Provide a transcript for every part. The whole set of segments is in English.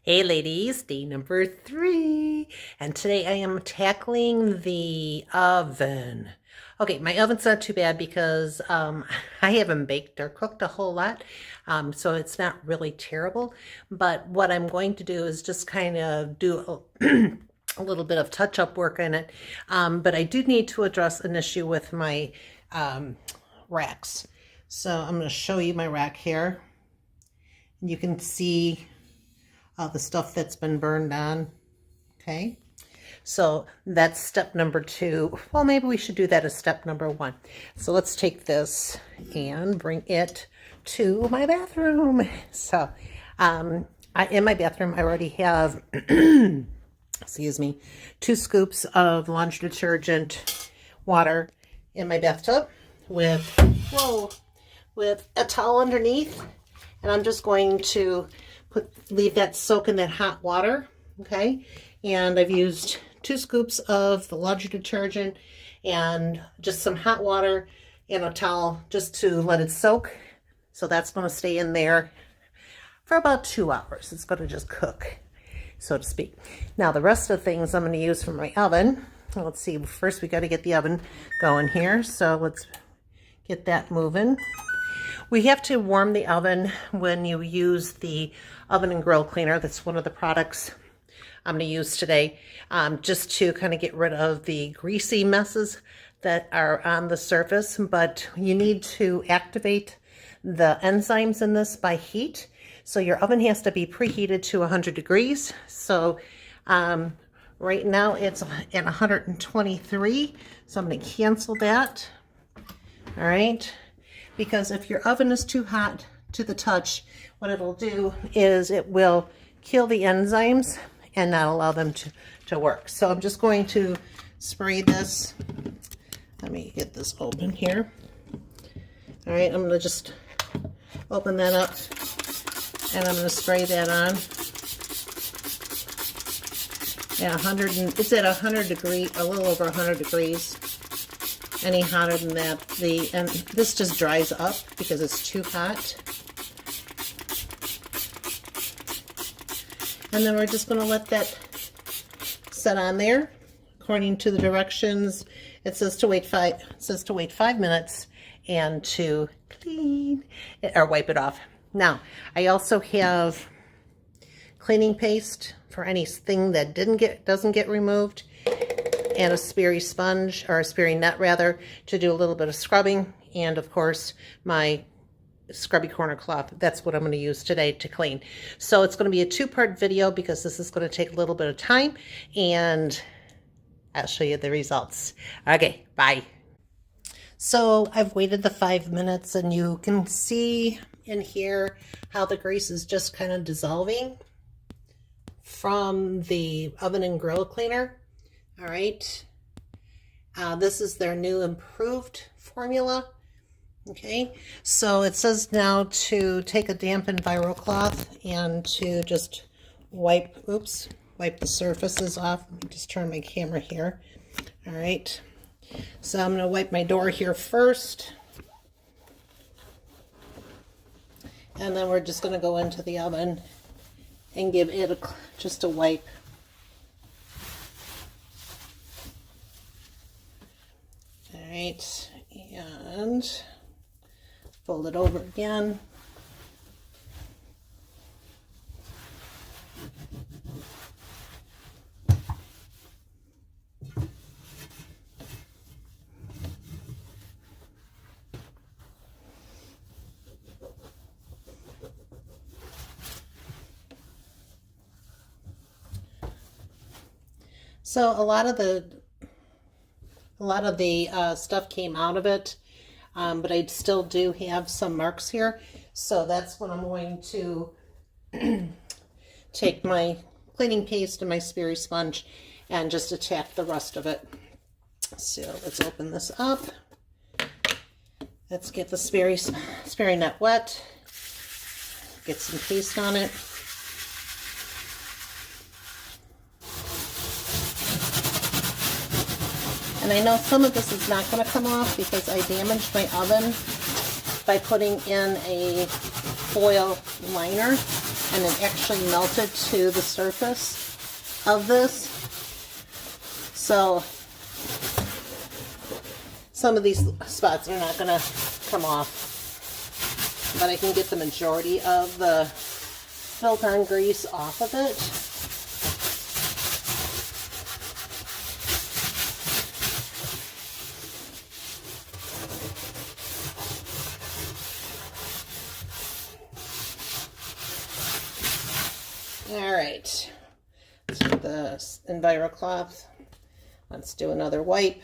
Hey ladies, day number 3, and today I am tackling the oven. Okay, my oven's not too bad because I haven't baked or cooked a whole lot, so it's not really terrible. But what I'm going to do is just kind of do a little bit of touch-up work in it. But I do need to address an issue with my racks. So I'm going to show you my rack here. You can see the stuff that's been burned on. Okay, so that's step number 2. Well, maybe we should do that as step number 1. So let's take this and bring it to my bathroom. So in my bathroom I already have excuse me, 2 scoops of laundry detergent water in my bathtub with a towel underneath, and I'm just going to leave that soak in that hot water. Okay, and I've used 2 scoops of the laundry detergent and just some hot water and a towel just to let it soak. So that's going to stay in there for about 2 hours. It's going to just cook, so to speak. Now the rest of the things I'm going to use for my oven. Let's see, first we got to get the oven going here, so let's get that moving. We have to warm the oven when you use the oven and grill cleaner. That's one of the products I'm going to use today, just to kind of get rid of the greasy messes that are on the surface. But you need to activate the enzymes in this by heat. So your oven has to be preheated to 100 degrees. So right now it's at 123. So I'm going to cancel that. All right. Because if your oven is too hot to the touch, what it'll do is it will kill the enzymes and not allow them to work. So I'm just going to spray this. Let me get this open here. All right, I'm going to just open that up and I'm going to spray that on. At it's at 100 degrees, a little over 100 degrees. Any hotter than that, and this just dries up because it's too hot. And then we're just going to let that set on there. According to the directions, it says to wait 5 minutes and to clean it, or wipe it off. Now, I also have cleaning paste for anything that doesn't get removed, and a Sperry sponge, or a Sperry net rather, to do a little bit of scrubbing, and of course my scrubby corner cloth. That's what I'm going to use today to clean. So it's going to be a 2-part video because this is going to take a little bit of time, and I'll show you the results. Okay, bye. So I've waited the 5 minutes, and you can see in here how the grease is just kind of dissolving from the oven and grill cleaner. All right, this is their new improved formula. Okay, so it says now to take a dampened vinyl cloth and to just wipe the surfaces off. Let me just turn my camera here. All right, so I'm going to wipe my door here first, and then we're just going to go into the oven and give it just a wipe. Right, and fold it over again. So a lot of the stuff came out of it, but I still do have some marks here. So that's when I'm going to take my cleaning paste and my Sperry sponge and just attack the rest of it. So let's open this up. Let's get the Sperry net wet. Get some paste on it. And I know some of this is not going to come off because I damaged my oven by putting in a foil liner. and it actually melted to the surface of this. So some of these spots are not going to come off, but I can get the majority of the Filton grease off of it. All right, let's get the EnviroCloth. Let's do another wipe.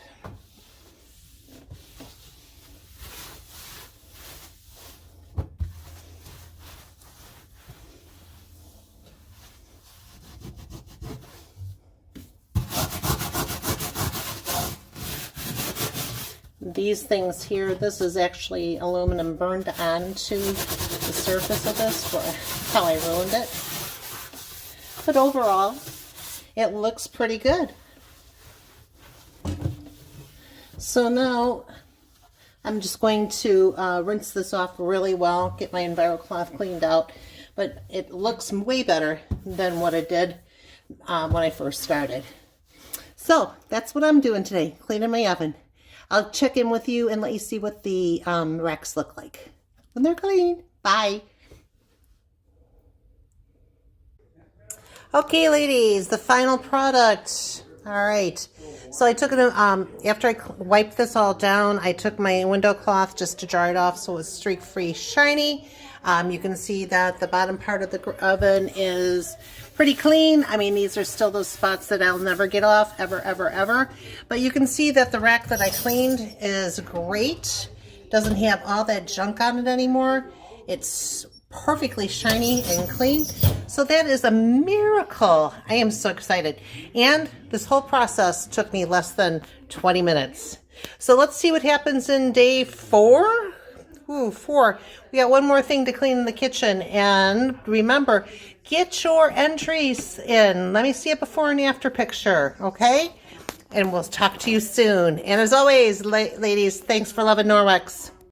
These things here, this is actually aluminum burned onto the surface of this for how I ruined it. But overall, it looks pretty good. So now I'm just going to rinse this off really well, get my EnviroCloth cleaned out, but it looks way better than what it did when I first started. So that's what I'm doing today, cleaning my oven. I'll check in with you and let you see what the racks look like when they're clean. Bye. Okay, ladies, the final product. All right. So I took it, after I wiped this all down, I took my window cloth just to dry it off so it was streak-free shiny. You can see that the bottom part of the oven is pretty clean. I mean, these are still those spots that I'll never get off, ever, ever, ever. But you can see that the rack that I cleaned is great. Doesn't have all that junk on it anymore. It's perfectly shiny and clean. So that is a miracle. I am so excited. And this whole process took me less than 20 minutes. So let's see what happens in day 4. Ooh, 4. We got one more thing to clean in the kitchen. And remember, get your entries in. Let me see a before and after picture, okay? And we'll talk to you soon. And as always, ladies, thanks for loving Norwex.